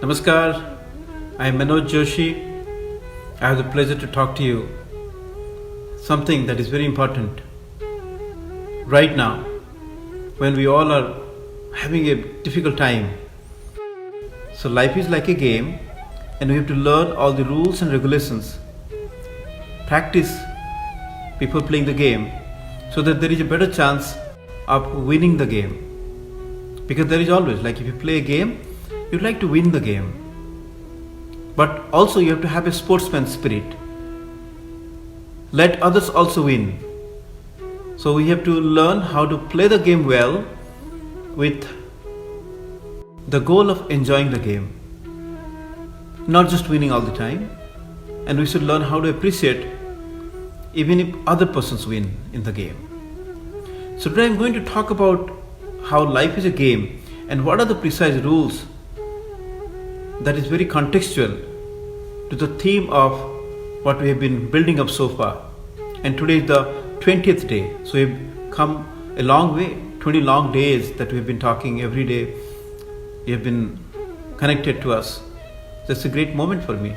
Namaskar, I am Manoj Joshi. I have the pleasure to talk to you something that is very important right now when we all are having a difficult time. So life is like a game and we have to learn all the rules and regulations, practice before playing the game so that there is a better chance of winning the game. Because there is always, like if you play a game, you'd like to win the game. But also you have to have a sportsman spirit. Let others also win. So we have to learn how to play the game well with the goal of enjoying the game. Not just winning all the time. And we should learn how to appreciate even if other persons win in the game. So today I'm going to talk about how life is a game and what are the precise rules that is very contextual to the theme of what we have been building up so far. And today is the 20th day. So we've come a long way, 20 long days that we've been talking every day. You have been connected to us. That's a great moment for me.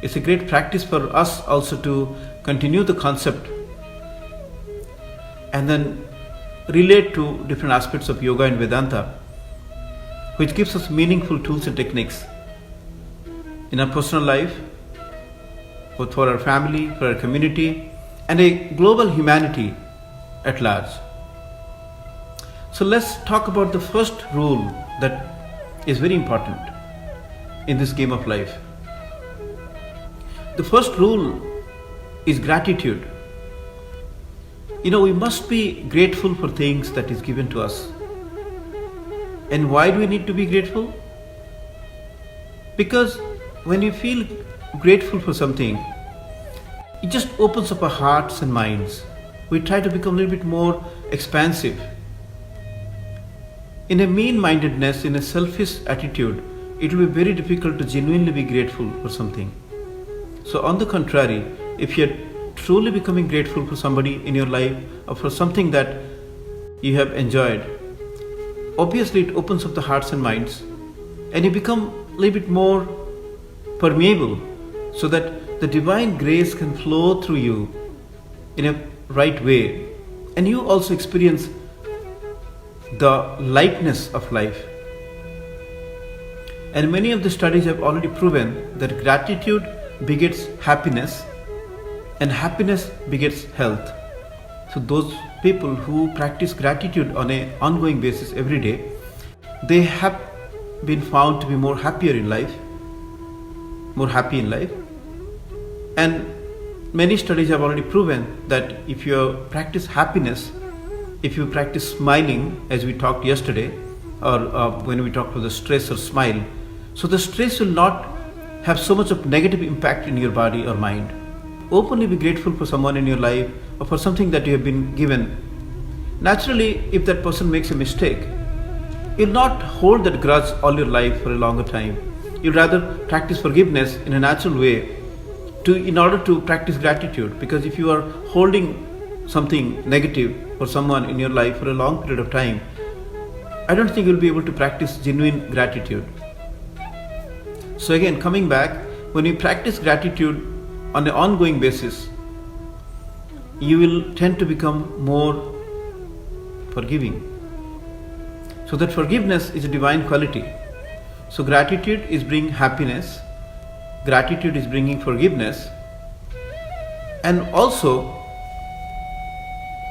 It's a great practice for us also to continue the concept and then relate to different aspects of yoga and Vedanta, which gives us meaningful tools and techniques in our personal life, both for our family, for our community, and a global humanity at large. So let's talk about the first rule that is very important in this game of life. The first rule is gratitude. We must be grateful for things that is given to us. And why do we need to be grateful? Because when you feel grateful for something, it just opens up our hearts and minds. We try to become a little bit more expansive. In a mean-mindedness, in a selfish attitude, it will be very difficult to genuinely be grateful for something. So on the contrary, if you're truly becoming grateful for somebody in your life or for something that you have enjoyed, obviously it opens up the hearts and minds and you become a little bit more permeable so that the divine grace can flow through you in a right way and you also experience the lightness of life. And many of the studies have already proven that gratitude begets happiness and happiness begets health. So those people who practice gratitude on an ongoing basis every day, they have been found to be more happy in life. And many studies have already proven that if you practice happiness, if you practice smiling, as we talked yesterday, or when we talked about the stress or smile, so the stress will not have so much of negative impact in your body or mind. Openly be grateful for someone in your life or for something that you have been given. Naturally, if that person makes a mistake, you'll not hold that grudge all your life for a longer time. You'll rather practice forgiveness in a natural way in order to practice gratitude. Because if you are holding something negative for someone in your life for a long period of time, I don't think you'll be able to practice genuine gratitude. So again, coming back, when you practice gratitude on an ongoing basis, you will tend to become more forgiving. So that forgiveness is a divine quality. So gratitude is bringing happiness, gratitude is bringing forgiveness, and also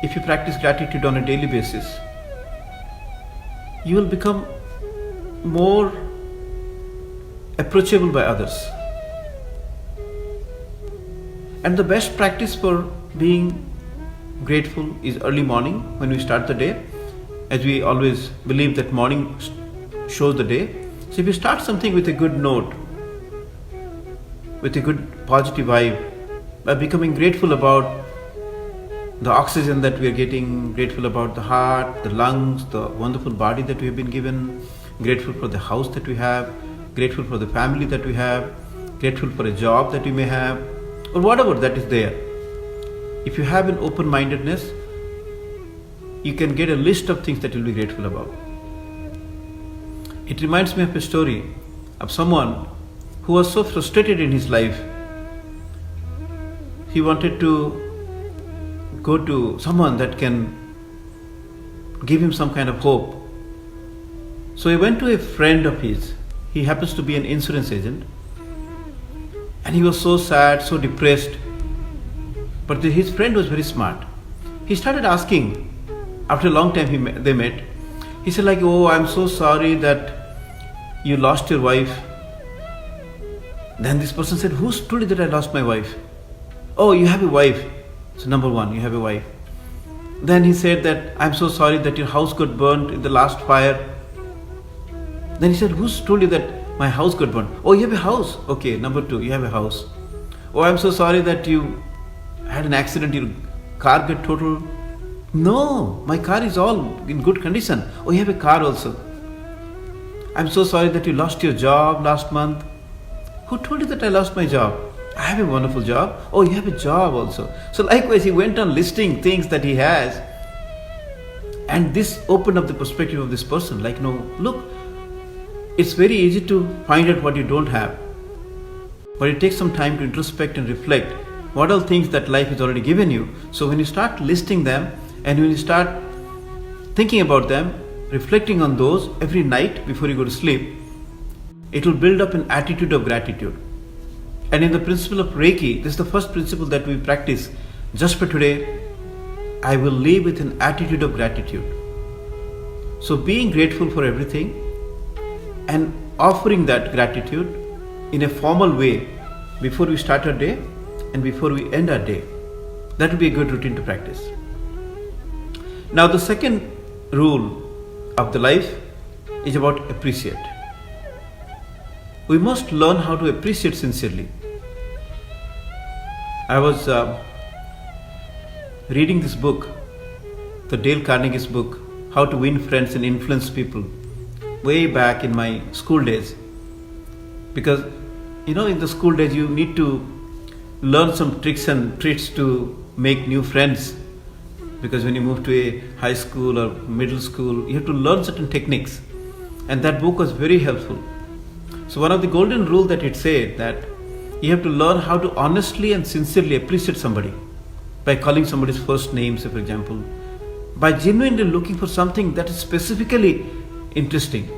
if you practice gratitude on a daily basis, you will become more approachable by others. And the best practice for being grateful is early morning when we start the day, as we always believe that morning shows the day. So if you start something with a good note, with a good positive vibe, by becoming grateful about the oxygen that we are getting, grateful about the heart, the lungs, the wonderful body that we have been given, grateful for the house that we have, grateful for the family that we have, grateful for a job that we may have, or whatever that is there. If you have an open-mindedness, you can get a list of things that you'll be grateful about. It reminds me of a story of someone who was so frustrated in his life. He wanted to go to someone that can give him some kind of hope. So he went to a friend of his. He happens to be an insurance agent. And he was so sad, so depressed. But his friend was very smart. He started asking, after a long time they met, he said like, oh, I'm so sorry that you lost your wife. Then this person said, who told you that I lost my wife? Oh, you have a wife. So number one, you have a wife. Then he said that, I'm so sorry that your house got burnt in the last fire. Then he said, who's told you that my house got burnt? Oh, you have a house. Okay, number two, you have a house. Oh, I'm so sorry that you had an accident, your car got totaled. No, my car is all in good condition. Oh, you have a car also. I'm so sorry that you lost your job last month. Who told you that I lost my job? I have a wonderful job. Oh, you have a job also. So likewise, he went on listing things that he has. And this opened up the perspective of this person. Like, no, look, it's very easy to find out what you don't have. But it takes some time to introspect and reflect what are things that life has already given you. So when you start listing them and when you start thinking about them, reflecting on those every night before you go to sleep, it will build up an attitude of gratitude. And in the principle of Reiki, this is the first principle that we practice. Just for today, I will live with an attitude of gratitude. So being grateful for everything and offering that gratitude in a formal way before we start our day and before we end our day. That will be a good routine to practice. Now the second rule of the life is about appreciate. We must learn how to appreciate sincerely. I was reading this book, the Dale Carnegie's book, How to Win Friends and Influence People, way back in my school days. Because, in the school days you need to learn some tricks and tricks to make new friends. Because when you move to a high school or middle school, you have to learn certain techniques. And that book was very helpful. So one of the golden rules that it said that you have to learn how to honestly and sincerely appreciate somebody by calling somebody's first name, say for example, by genuinely looking for something that is specifically interesting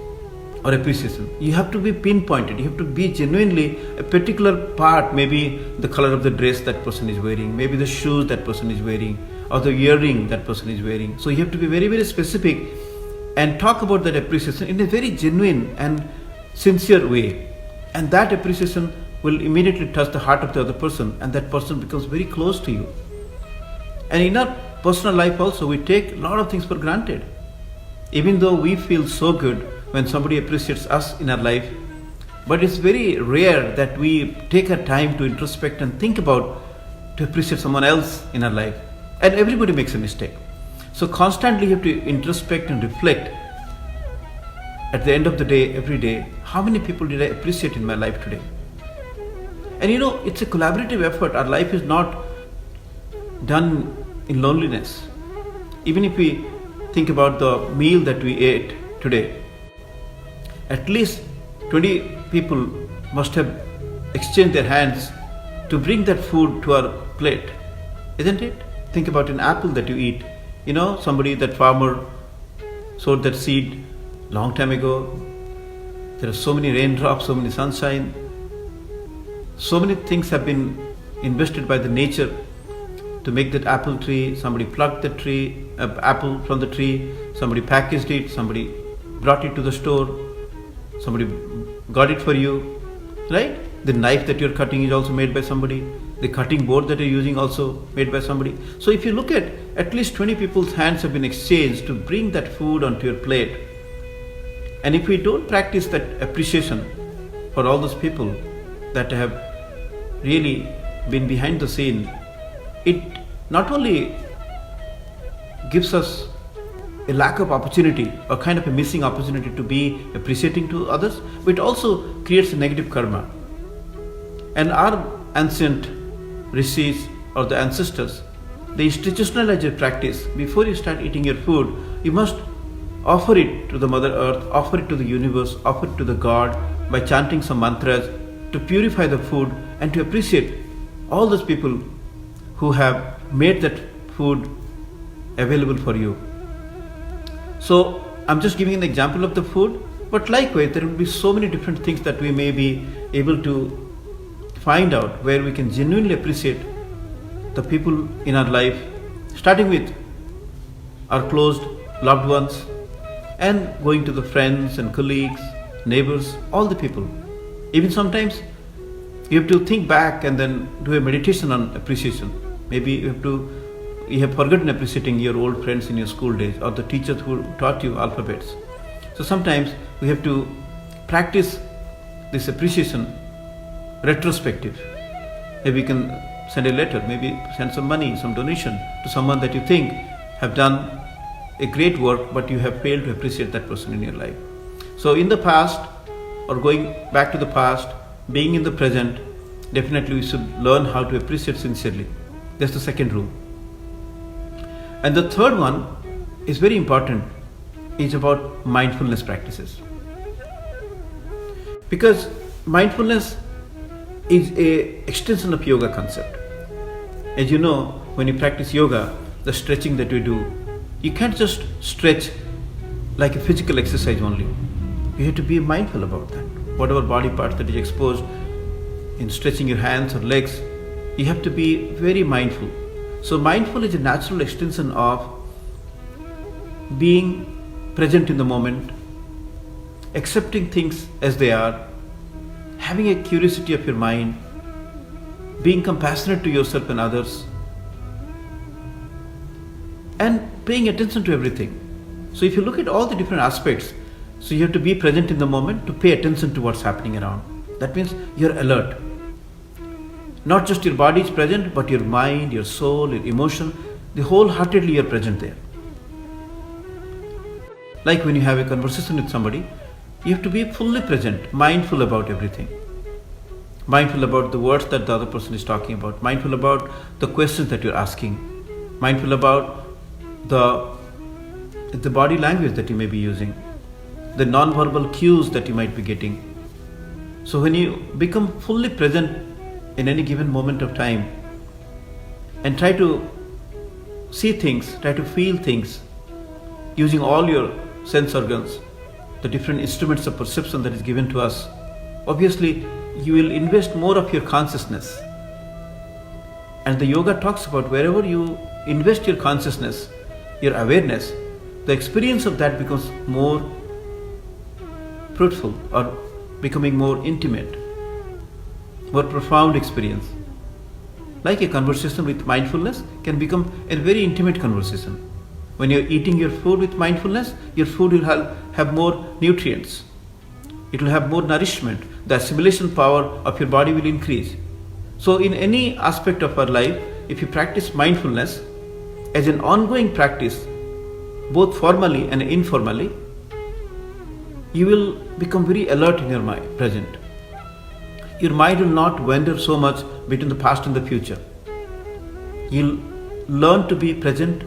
or appreciation. You have to be pinpointed. You have to be genuinely a particular part, maybe the color of the dress that person is wearing, maybe the shoes that person is wearing, or the earring that person is wearing. So you have to be very, very specific and talk about that appreciation in a very genuine and sincere way. And that appreciation will immediately touch the heart of the other person, and that person becomes very close to you. And in our personal life also, we take a lot of things for granted. Even though we feel so good when somebody appreciates us in our life, but it's very rare that we take our time to introspect and think about to appreciate someone else in our life. And everybody makes a mistake. So constantly you have to introspect and reflect at the end of the day, every day, how many people did I appreciate in my life today? And it's a collaborative effort. Our life is not done in loneliness. Even if we think about the meal that we ate today, at least 20 people must have exchanged their hands to bring that food to our plate, isn't it? Think about an apple that you eat. That farmer sowed that seed long time ago. There are so many raindrops, so many sunshine. So many things have been invested by the nature to make that apple tree. Somebody plucked the tree, apple from the tree. Somebody packaged it. Somebody brought it to the store. Somebody got it for you, right? The knife that you're cutting is also made by somebody. The cutting board that you're using also made by somebody. So if you look at least 20 people's hands have been exchanged to bring that food onto your plate. And if we don't practice that appreciation for all those people that have really been behind the scene, it not only gives us a lack of opportunity or kind of a missing opportunity to be appreciating to others, but it also creates a negative karma. And our ancient rishis or the ancestors, they institutionalize a practice. Before you start eating your food, you must offer it to the Mother Earth, offer it to the universe, offer it to the God, by chanting some mantras to purify the food and to appreciate all those people who have made that food available for you. So I'm just giving an example of the food, but likewise there will be so many different things that we may be able to find out where we can genuinely appreciate the people in our life, starting with our close loved ones and going to the friends and colleagues, neighbors, all the people. Even sometimes you have to think back and then do a meditation on appreciation. Maybe you have forgotten appreciating your old friends in your school days or the teachers who taught you alphabets. So sometimes we have to practice this appreciation retrospective. Maybe you can send a letter, maybe send some money, some donation to someone that you think have done a great work, but you have failed to appreciate that person in your life. So in the past, or going back to the past, being in the present, definitely we should learn how to appreciate sincerely. That's the second rule. And the third one is very important, is about mindfulness practices. Because mindfulness is a extension of yoga concept. As you know, when you practice yoga, the stretching that we do, you can't just stretch like a physical exercise only. You have to be mindful about that. Whatever body part that is exposed in stretching your hands or legs, you have to be very mindful. So mindful is a natural extension of being present in the moment, accepting things as they are, having a curiosity of your mind, being compassionate to yourself and others, and paying attention to everything. So if you look at all the different aspects, so you have to be present in the moment to pay attention to what's happening around. That means you're alert. Not just your body is present, but your mind, your soul, your emotion, the wholeheartedly you're present there. Like when you have a conversation with somebody, you have to be fully present, mindful about everything. Mindful about the words that the other person is talking about, mindful about the questions that you're asking, mindful about the body language that you may be using, the non-verbal cues that you might be getting. So when you become fully present in any given moment of time and try to see things, try to feel things using all your sense organs, the different instruments of perception that is given to us, obviously you will invest more of your consciousness. And the yoga talks about wherever you invest your consciousness, your awareness, the experience of that becomes more fruitful or becoming more intimate, more profound experience. Like a conversation with mindfulness can become a very intimate conversation. When you're eating your food with mindfulness, your food will have more nutrients. It will have more nourishment. The assimilation power of your body will increase. So in any aspect of our life, if you practice mindfulness as an ongoing practice, both formally and informally, you will become very alert in your mind, present. Your mind will not wander so much between the past and the future. You'll learn to be present,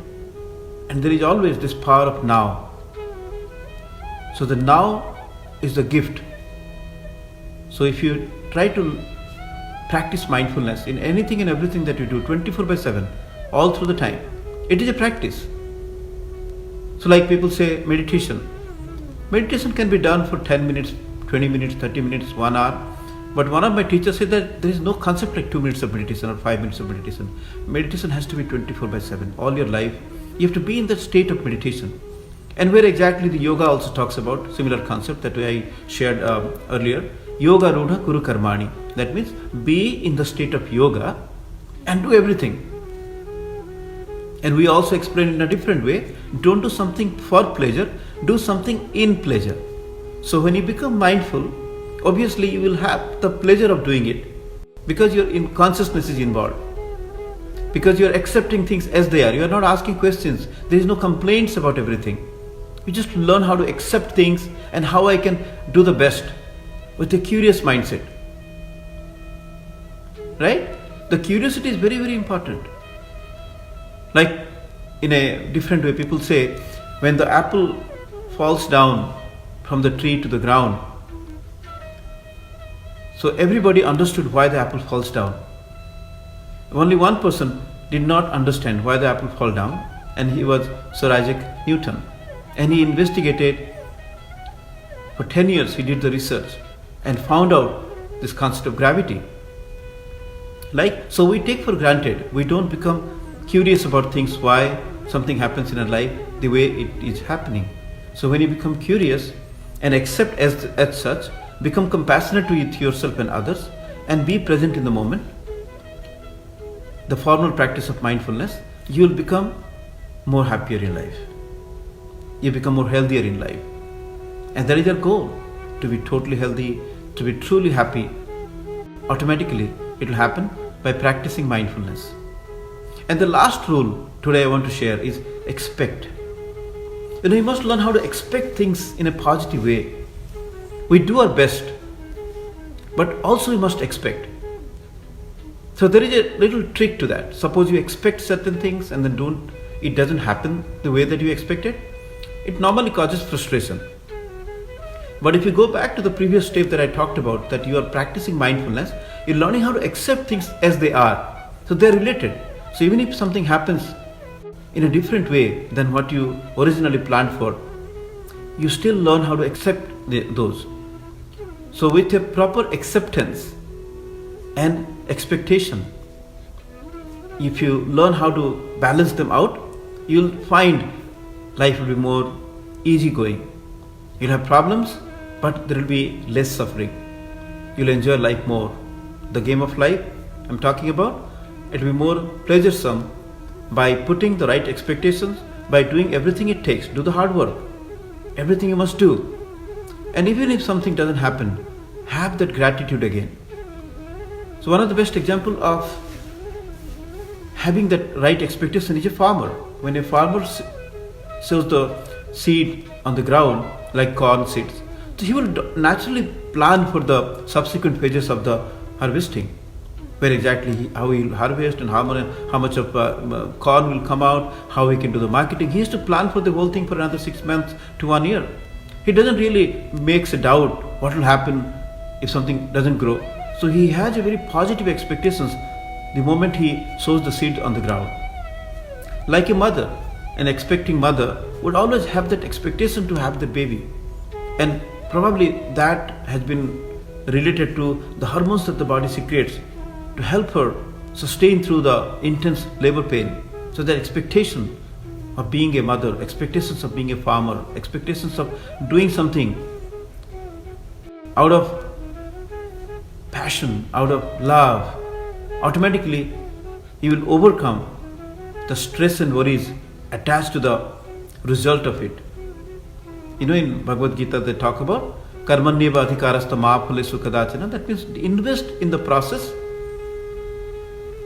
and there is always this power of now. So the now is the gift. So if you try to practice mindfulness in anything and everything that you do 24/7, all through the time, it is a practice. So like people say meditation. Meditation can be done for 10 minutes, 20 minutes, 30 minutes, 1 hour. But one of my teachers said that there is no concept like 2 minutes of meditation or 5 minutes of meditation. Meditation has to be 24/7, all your life. You have to be in that state of meditation. And where exactly the yoga also talks about similar concept that I shared earlier. Yoga Rudha Kuru Karmani. That means be in the state of yoga and do everything. And we also explain in a different way. Don't do something for pleasure, do something in pleasure. So when you become mindful, obviously you will have the pleasure of doing it because your consciousness is involved. Because you are accepting things as they are. You are not asking questions. There is no complaints about everything. You just learn how to accept things and how I can do the best with a curious mindset. Right? The curiosity is very, very important. Like in a different way, people say when the apple falls down from the tree to the ground, So everybody understood why the apple falls down. Only one person did not understand why the apple fell down, and he was Sir Isaac Newton. And he investigated for 10 years, he did the research and found out this concept of gravity. So we take for granted, we don't become curious about things, why something happens in our life the way it is happening. So when you become curious and accept as such, become compassionate with yourself and others, and be present in the moment, the formal practice of mindfulness, you will become more happier in life. You become more healthier in life. And that is our goal, to be totally healthy, to be truly happy. Automatically, it will happen by practicing mindfulness. And the last rule today I want to share is expect. You must learn how to expect things in a positive way. We do our best, but also we must expect. So there is a little trick to that. Suppose you expect certain things and then it doesn't happen the way that you expected. It normally causes frustration. But if you go back to the previous step that I talked about, that you are practicing mindfulness, you're learning how to accept things as they are. So they're related. So even if something happens in a different way than what you originally planned for, you still learn how to accept those. So with a proper acceptance and expectation, if you learn how to balance them out, you'll find life will be more easygoing. You'll have problems, but there will be less suffering. You'll enjoy life more. The game of life I'm talking about, it will be more pleasuresome by putting the right expectations, by doing everything it takes. Do the hard work. Everything you must do. And even if something doesn't happen, have that gratitude again. So one of the best example of having that right expectation is a farmer. When a farmer sows the seed on the ground, like corn seeds, so he will naturally plan for the subsequent phases of the harvesting, where exactly how he will harvest and how much of corn will come out, how he can do the marketing. He has to plan for the whole thing for another 6 months to 1 year. He doesn't really makes a doubt what will happen if something doesn't grow. So he has a very positive expectations the moment he sows the seed on the ground. Like a mother, an expecting mother would always have that expectation to have the baby. And probably that has been related to the hormones that the body secretes to help her sustain through the intense labor pain. So that expectation of being a mother, expectations of being a farmer, expectations of doing something out of passion, out of love, automatically you will overcome the stress and worries attached to the result of it. In Bhagavad Gita they talk about karmanyeva adhikarastha ma phalessu kadachana. That means invest in the process,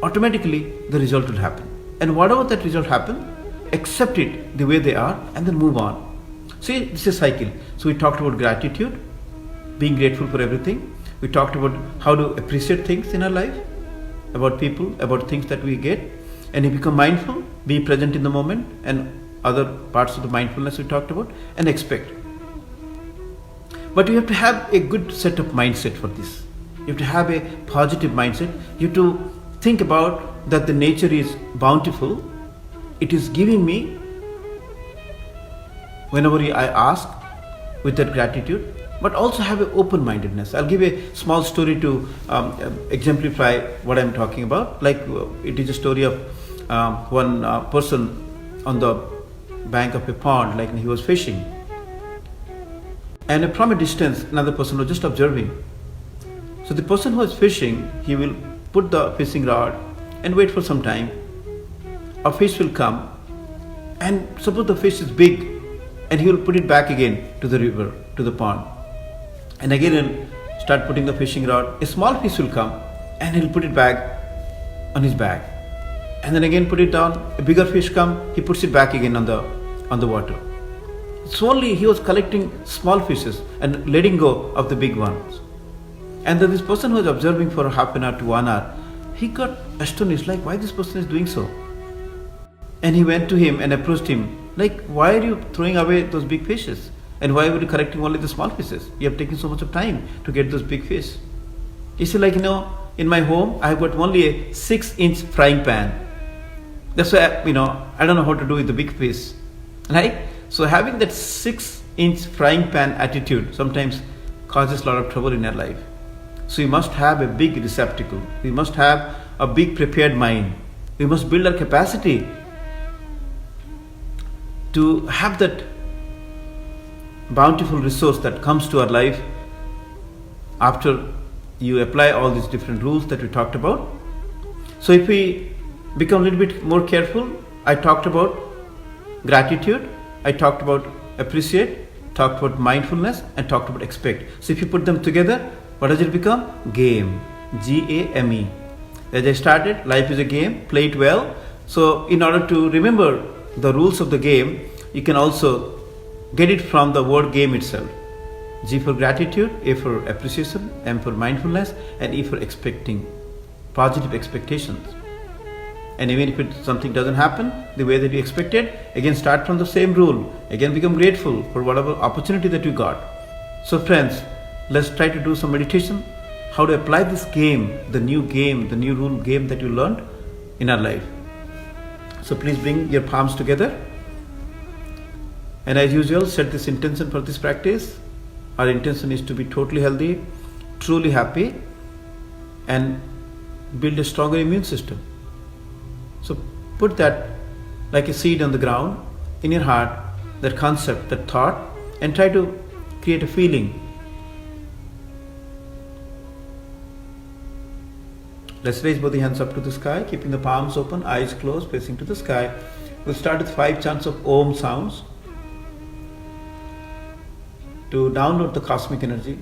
automatically the result will happen. And whatever that result happen, accept it the way they are and then move on. See, this is a cycle. So we talked about gratitude, being grateful for everything. We talked about how to appreciate things in our life, about people, about things that we get. And you become mindful, be present in the moment, and other parts of the mindfulness we talked about, and expect. But you have to have a good set of mindset for this. You have to have a positive mindset. You have to think about that the nature is bountiful. It is giving me whenever I ask with that gratitude, but also have an open-mindedness. I'll give a small story to exemplify what I'm talking about. It is a story of one person on the bank of a pond, like he was fishing. And from a distance, another person was just observing. So the person who was fishing, he will put the fishing rod and wait for some time. A fish will come, and suppose the fish is big, and he will put it back again to the river, to the pond. And again start putting the fishing rod. A small fish will come, and he'll put it back on his back. And then again put it down. A bigger fish come, he puts it back again on the water. Slowly he was collecting small fishes and letting go of the big ones. And then this person who was observing for half an hour to 1 hour, he got astonished, like why this person is doing so. And he went to him and approached him, like why are you throwing away those big fishes? And why were you collecting only the small fishes? You have taken so much of time to get those big fish. You see, in my home, I've got only a 6-inch frying pan. That's why, I don't know how to do with the big piece. Right? So having that 6-inch frying pan attitude sometimes causes a lot of trouble in your life. So you must have a big receptacle. We must have a big prepared mind. We must build our capacity to have that bountiful resource that comes to our life after you apply all these different rules that we talked about. So if we become a little bit more careful, I talked about gratitude, I talked about appreciate, talked about mindfulness, and talked about expect. So if you put them together, what does it become? Game. G-A-M-E. As I started, life is a game, play it well. So in order to remember the rules of the game, you can also get it from the word game itself. G for gratitude, A for appreciation, M for mindfulness, and E for expecting, positive expectations. And even if something doesn't happen the way that you expected, again start from the same rule. Again become grateful for whatever opportunity that you got. So friends, let's try to do some meditation. How to apply this game, the new rule game that you learned in our life. So please bring your palms together. And as usual, set this intention for this practice. Our intention is to be totally healthy, truly happy, and build a stronger immune system. So put that like a seed on the ground in your heart, that concept, that thought, and try to create a feeling. Let's raise both the hands up to the sky, keeping the palms open, eyes closed, facing to the sky. We'll start with 5 chants of Om sounds to download the cosmic energy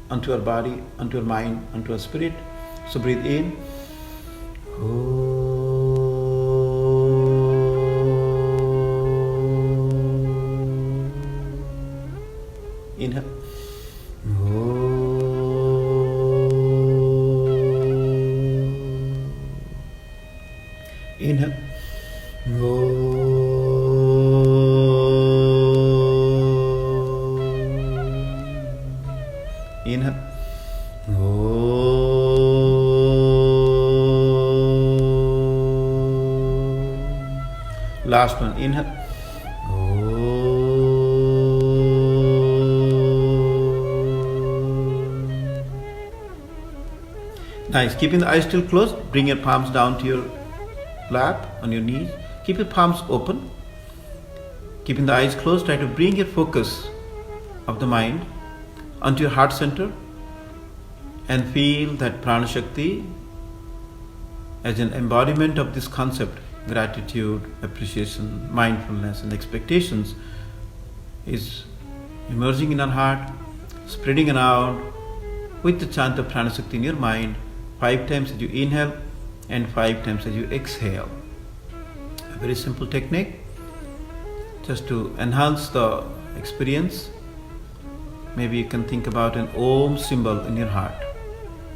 onto our body, onto our mind, onto our spirit. So breathe in. Inhale. Inhale. Inhale. Last one. Inhale. Nice. Keeping the eyes still closed, bring your palms down to your lap, on your knees. Keep your palms open. Keeping the eyes closed, try to bring your focus of the mind onto your heart center and feel that Prana Shakti as an embodiment of this concept, gratitude, appreciation, mindfulness, and expectations is emerging in our heart, spreading around with the chant of Prana Shakti in your mind, 5 times as you inhale and 5 times as you exhale. A very simple technique just to enhance the experience. Maybe you can think about an Om symbol in your heart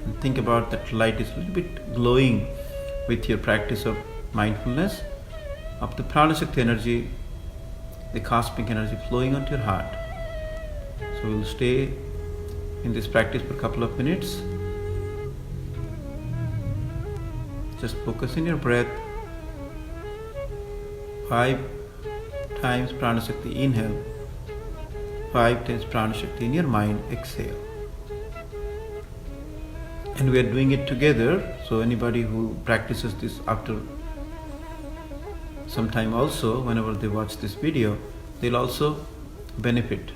and think about that light is a little bit glowing with your practice of mindfulness, of the Prana Shakti energy, the cosmic energy flowing onto your heart. So we'll stay in this practice for a couple of minutes. Just focus in your breath. 5 times Prana Shakti inhale, 5 times Prana Shakti in your mind exhale. And we are doing it together, so anybody who practices this after some time also, whenever they watch this video, they'll also benefit.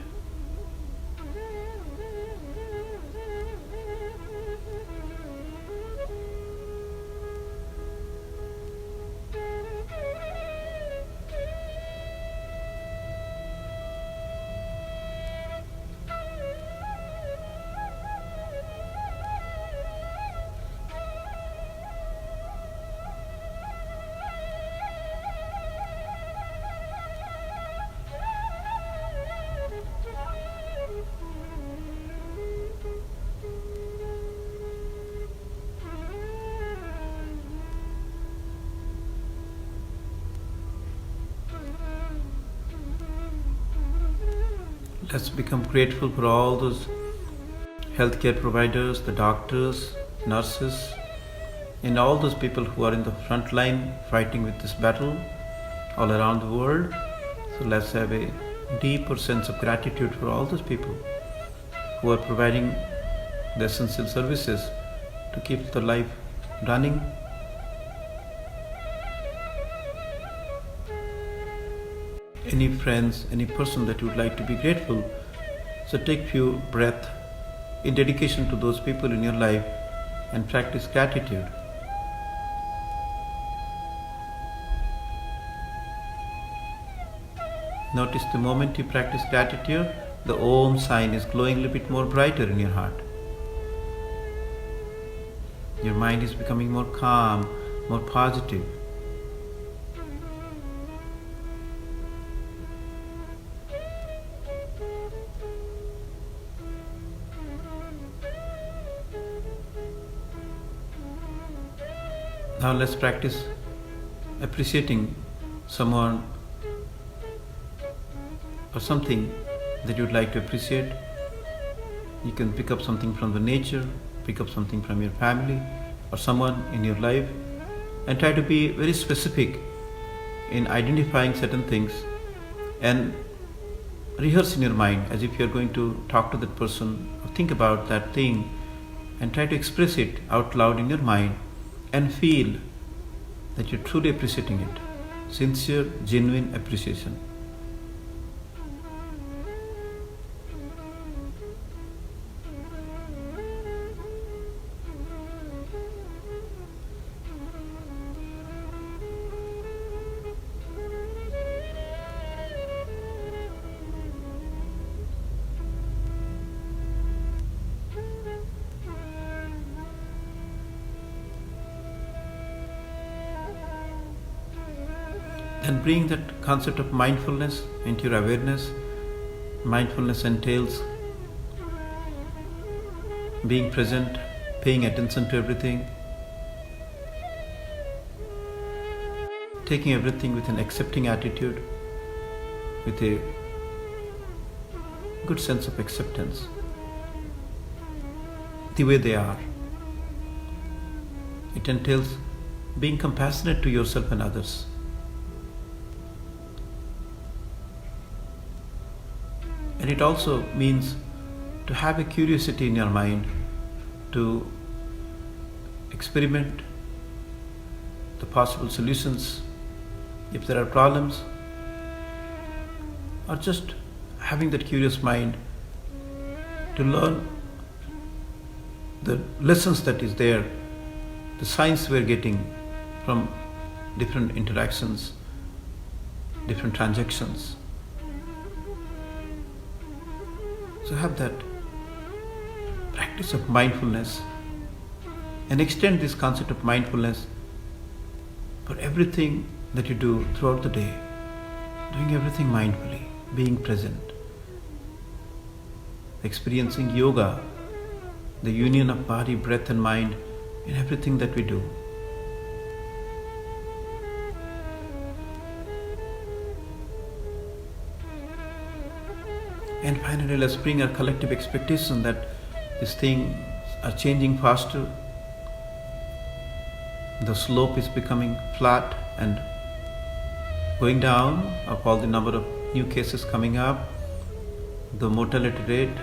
Let's become grateful for all those healthcare providers, the doctors, nurses, and all those people who are in the front line fighting with this battle all around the world. So let's have a deeper sense of gratitude for all those people who are providing the essential services to keep the life running. Any friends, any person that you would like to be grateful, so take few breath in dedication to those people in your life and practice gratitude. Notice the moment you practice gratitude, the Om sign is glowing a little bit more brighter in your heart. Your mind is becoming more calm, more positive. Now let's practice appreciating someone or something that you'd like to appreciate. You can pick up something from the nature, pick up something from your family or someone in your life, and try to be very specific in identifying certain things and rehearse in your mind as if you're going to talk to that person or think about that thing and try to express it out loud in your mind and feel that you're truly appreciating it. Sincere, genuine appreciation. And bring that concept of mindfulness into your awareness. Mindfulness entails being present, paying attention to everything, taking everything with an accepting attitude, with a good sense of acceptance, the way they are. It entails being compassionate to yourself and others. And it also means to have a curiosity in your mind to experiment the possible solutions if there are problems, or just having that curious mind to learn the lessons that is there, the signs we're getting from different interactions, different transactions. So have that practice of mindfulness and extend this concept of mindfulness for everything that you do throughout the day. Doing everything mindfully, being present, experiencing yoga, the union of body, breath and mind in everything that we do. And finally, let's bring our collective expectation that these things are changing faster. The slope is becoming flat and going down of all the number of new cases coming up. The mortality rate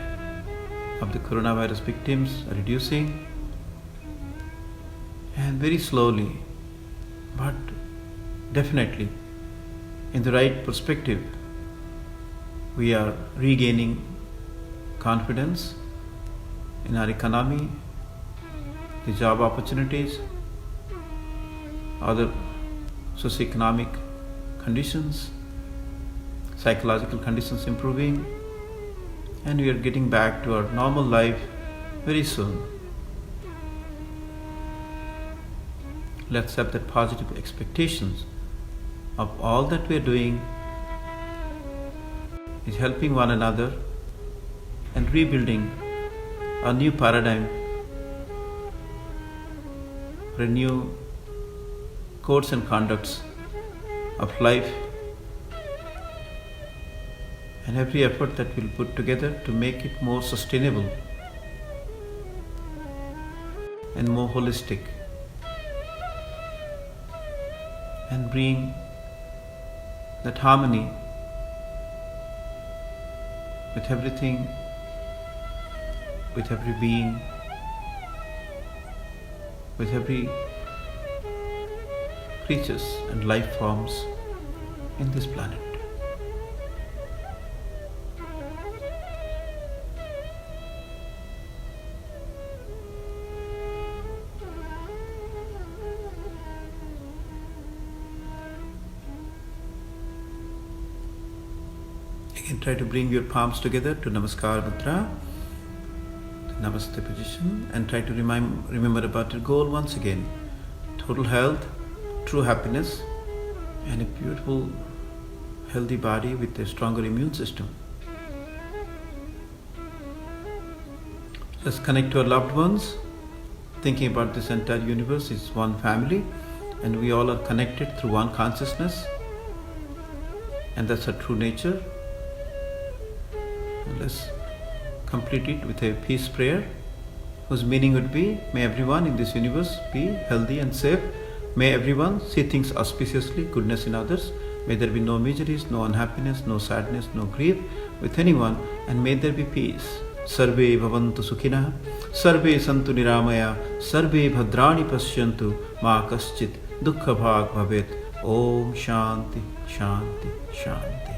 of the coronavirus victims are reducing. And very slowly, but definitely in the right perspective, we are regaining confidence in our economy, the job opportunities, other socioeconomic conditions, psychological conditions improving, and we are getting back to our normal life very soon. Let's have that positive expectations of all that we are doing is helping one another and rebuilding a new paradigm for a new codes and conducts of life, and every effort that we'll put together to make it more sustainable and more holistic, and bring that harmony with everything, with every being, with every creatures and life forms in this planet. Again, try to bring your palms together to Namaskar Mudra, Namaste position, and try to remember about your goal once again. Total health, true happiness, and a beautiful, healthy body with a stronger immune system. Let's connect to our loved ones, thinking about this entire universe is one family, and we all are connected through one consciousness, and that's our true nature. And let's complete it with a peace prayer, whose meaning would be, may everyone in this universe be healthy and safe. May everyone see things auspiciously, goodness in others. May there be no miseries, no unhappiness, no sadness, no grief with anyone, and may there be peace. Sarve bhavantu sukhinah, sarve santu niramaya, sarve bhadrani pashyantu, ma kaschit dukkha bhag bhavet. Om Shanti, Shanti, Shanti.